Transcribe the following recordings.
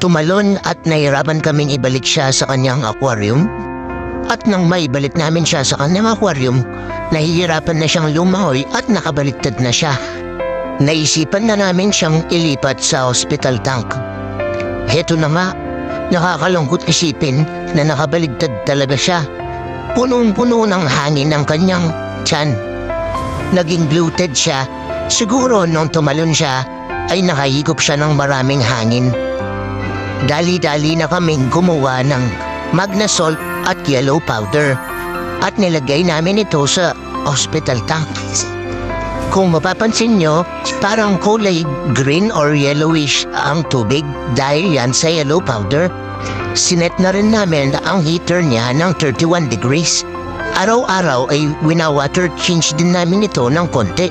Tumalon at nahirapan kaming ibalik siya sa kanyang aquarium. At nang maibalik namin siya sa kanyang aquarium, nahihirapan na siyang lumangoy at nakabaliktad na siya. Naisipan na namin siyang ilipat sa hospital tank. Heto na nga, nakakalungkot isipin na nakabaligtad talaga siya. Punong-puno ng hangin ang kanyang tiyan. Naging bloated siya. Siguro nung tumalon siya ay nakahigop siya ng maraming hangin. Dali-dali na kaming gumawa ng Magnasol at yellow powder at nilagay namin ito sa hospital tank. Kung mapapansin nyo, parang kulay green or yellowish ang tubig dahil yan sa yellow powder. Sinet na rin namin ang heater niya ng 31 degrees. Araw-araw ay wina-water change din namin ito ng konti.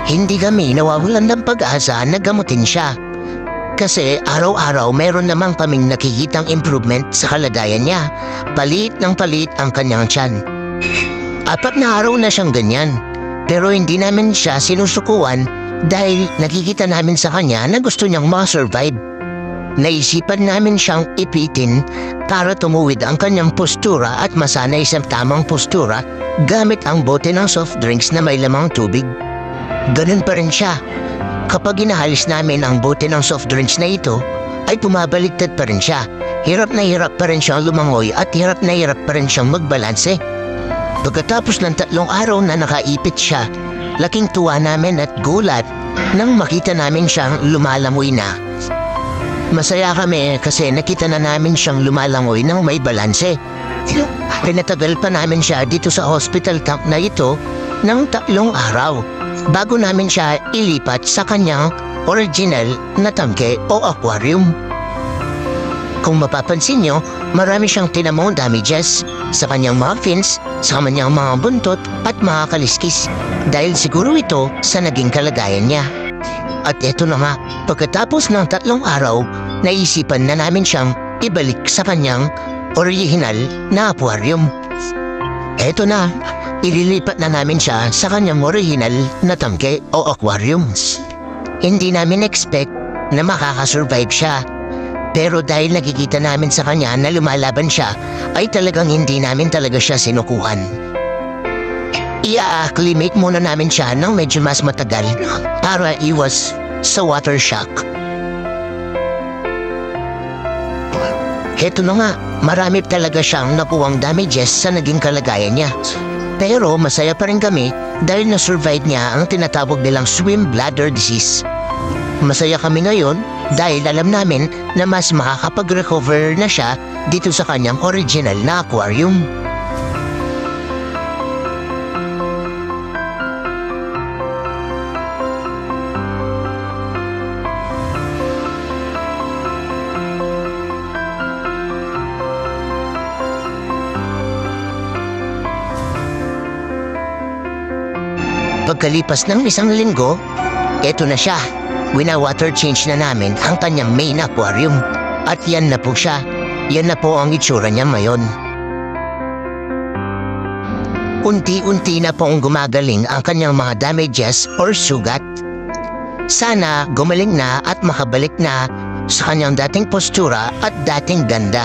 Hindi kami nawawalan ng pag-asa na gamutin siya. Kasi araw-araw meron namang kaming nakikitang improvement sa kalagayan niya. Palit ng palit ang kanyang tiyan. 4 na araw na siyang ganyan. Pero hindi namin siya sinusukuan dahil nakikita namin sa kanya na gusto niyang ma-survive. Naisipan namin siyang ipitin para tumuwid ang kanyang postura at masanay sa tamang postura gamit ang bote ng soft drinks na may lamang tubig. Ganun pa rin siya. Kapag inahalis namin ang bote ng soft drinks na ito, ay pumabaliktad pa rin siya. Hirap na hirap pa rin siyang lumangoy at hirap na hirap pa rin siyang magbalanse. Pagkatapos ng 3 araw na nakaipit siya, laking tuwa namin at gulat nang makita namin siyang lumalangoy na. Masaya kami kasi nakita na namin siyang lumalangoy ng may balanse. Pinatagal pa namin siya dito sa hospital tank na ito ng 3 araw bago namin siya ilipat sa kanyang original na tangke o aquarium. Kung mapapansin nyo, marami siyang tinamong damages sa kanyang mga fins, sa kanyang mga buntot at mga kaliskis dahil siguro ito sa naging kalagayan niya. At eto na nga, pagkatapos ng 3 araw, naisipan na namin siyang ibalik sa kanyang original na aquarium. Eto na, ililipat na namin siya sa kanyang original na tangke o aquariums. Hindi namin expect na makakasurvive siya. Pero dahil nakikita namin sa kanya na lumalaban siya, ay talagang hindi namin talaga siya sinukuhan. I-acclimate muna namin siya ng medyo mas matagal para iwas sa water shock. Heto na nga, marami talaga siyang nakuwang damages sa naging kalagayan niya. Pero masaya pa rin kami dahil na-survive niya ang tinatawag nilang swim bladder disease. Masaya kami ngayon dahil alam namin na mas makakapag-recover na siya dito sa kanyang original na aquarium. Pagkalipas ng 1 linggo, eto na siya. Wina-water change na namin ang kanyang main aquarium. At yan na po siya. Yan na po ang itsura niya ngayon. Unti-unti na pong gumagaling ang kanyang mga damages or sugat. Sana gumaling na at makabalik na sa kanyang dating postura at dating ganda.